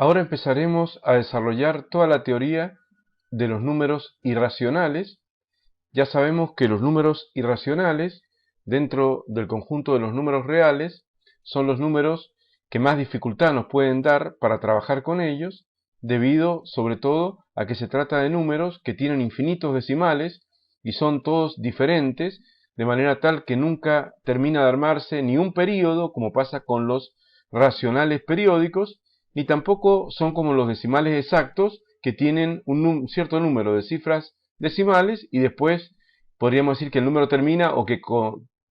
Ahora empezaremos a desarrollar toda la teoría de los números irracionales. Ya sabemos que los números irracionales, dentro del conjunto de los números reales, son los números que más dificultad nos pueden dar para trabajar con ellos, debido sobre todo a que se trata de números que tienen infinitos decimales y son todos diferentes, de manera tal que nunca termina de armarse ni un período, como pasa con los racionales periódicos, ni tampoco son como los decimales exactos, que tienen un cierto número de cifras decimales y después podríamos decir que el número termina o que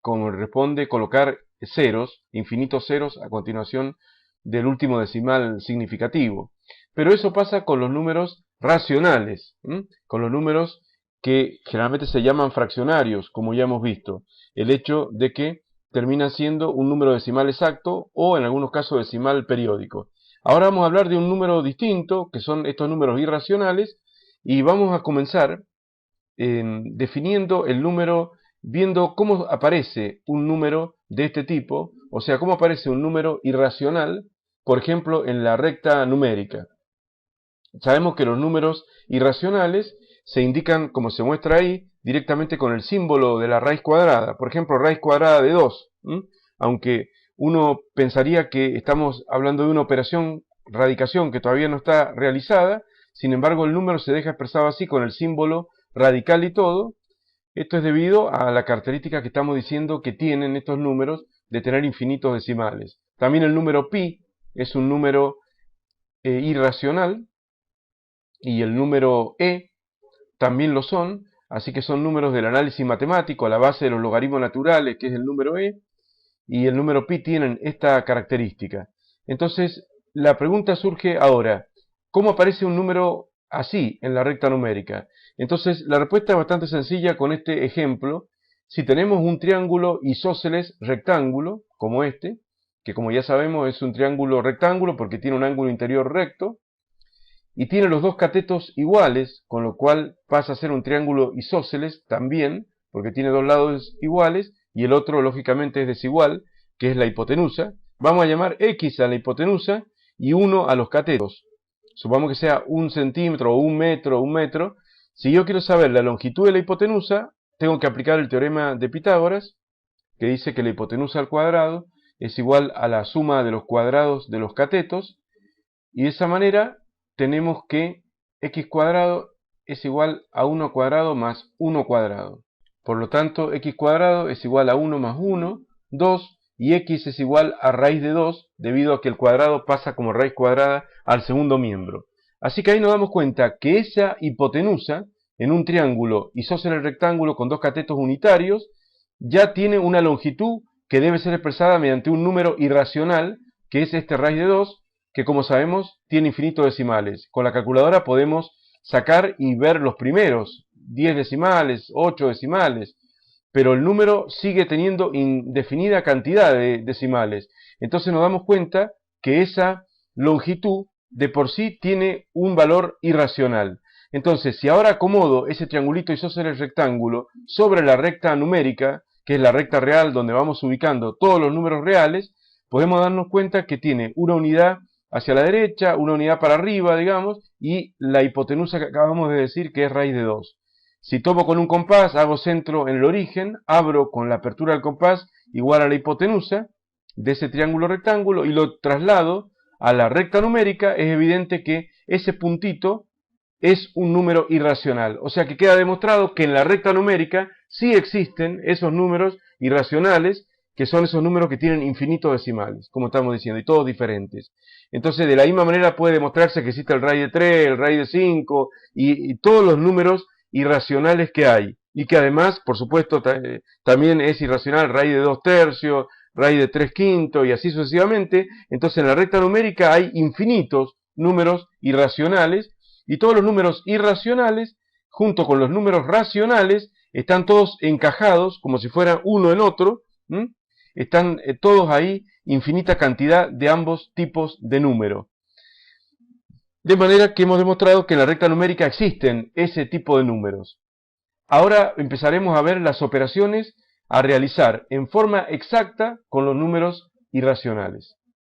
corresponde colocar ceros, infinitos ceros a continuación del último decimal significativo. Pero eso pasa con los números racionales, con los números que generalmente se llaman fraccionarios, como ya hemos visto. El hecho de que terminan siendo un número decimal exacto o en algunos casos decimal periódico. Ahora vamos a hablar de un número distinto, que son estos números irracionales, y vamos a comenzar definiendo el número, viendo cómo aparece un número de este tipo, o sea, cómo aparece un número irracional, por ejemplo, en la recta numérica. Sabemos que los números irracionales se indican, como se muestra ahí, directamente con el símbolo de la raíz cuadrada. Por ejemplo, raíz cuadrada de 2. Aunque uno pensaría que estamos hablando de una operación radicación que todavía no está realizada, sin embargo el número se deja expresado así con el símbolo radical y todo. Esto es debido a la característica que estamos diciendo que tienen estos números de tener infinitos decimales. También el número pi es un número irracional, y el número e también lo son, así que son números del análisis matemático a la base de los logaritmos naturales, que es el número e, y el número pi tienen esta característica. Entonces, la pregunta surge ahora, ¿cómo aparece un número así en la recta numérica? Entonces, la respuesta es bastante sencilla con este ejemplo. Si tenemos un triángulo isósceles rectángulo, como este, que como ya sabemos es un triángulo rectángulo porque tiene un ángulo interior recto, y tiene los dos catetos iguales, con lo cual pasa a ser un triángulo isósceles también, porque tiene dos lados iguales, y el otro lógicamente es desigual, que es la hipotenusa. Vamos a llamar X a la hipotenusa y 1 a los catetos. Supongamos que sea 1 centímetro o 1 metro o 1 metro. Si yo quiero saber la longitud de la hipotenusa, tengo que aplicar el teorema de Pitágoras, que dice que la hipotenusa al cuadrado es igual a la suma de los cuadrados de los catetos, y de esa manera tenemos que x cuadrado es igual a 1 cuadrado más 1 cuadrado. Por lo tanto, x cuadrado es igual a 1 más 1, 2, y x es igual a raíz de 2, debido a que el cuadrado pasa como raíz cuadrada al segundo miembro. Así que ahí nos damos cuenta que esa hipotenusa, en un triángulo isósceles rectángulo con dos catetos unitarios, ya tiene una longitud que debe ser expresada mediante un número irracional, que es este raíz de 2, que como sabemos tiene infinitos decimales. Con la calculadora podemos sacar y ver los primeros, 10 decimales, 8 decimales, pero el número sigue teniendo indefinida cantidad de decimales. Entonces nos damos cuenta que esa longitud de por sí tiene un valor irracional. Entonces, si ahora acomodo ese triangulito isósceles rectángulo sobre la recta numérica, que es la recta real donde vamos ubicando todos los números reales, podemos darnos cuenta que tiene una unidad hacia la derecha, una unidad para arriba, digamos, y la hipotenusa que acabamos de decir que es raíz de 2. Si tomo con un compás, hago centro en el origen, abro con la apertura del compás igual a la hipotenusa de ese triángulo rectángulo y lo traslado a la recta numérica, es evidente que ese puntito es un número irracional. O sea que queda demostrado que en la recta numérica sí existen esos números irracionales, que son esos números que tienen infinitos decimales, como estamos diciendo, y todos diferentes. Entonces, de la misma manera puede demostrarse que existe el raíz de 3, el raíz de 5, y todos los números irracionales que hay. Y que además, por supuesto, también es irracional raíz de 2 tercios, raíz de 3 quintos, y así sucesivamente. Entonces, en la recta numérica hay infinitos números irracionales, y todos los números irracionales, junto con los números racionales, están todos encajados, como si fueran uno en otro. Están todos ahí, infinita cantidad de ambos tipos de número. De manera que hemos demostrado que en la recta numérica existen ese tipo de números. Ahora empezaremos a ver las operaciones a realizar en forma exacta con los números irracionales.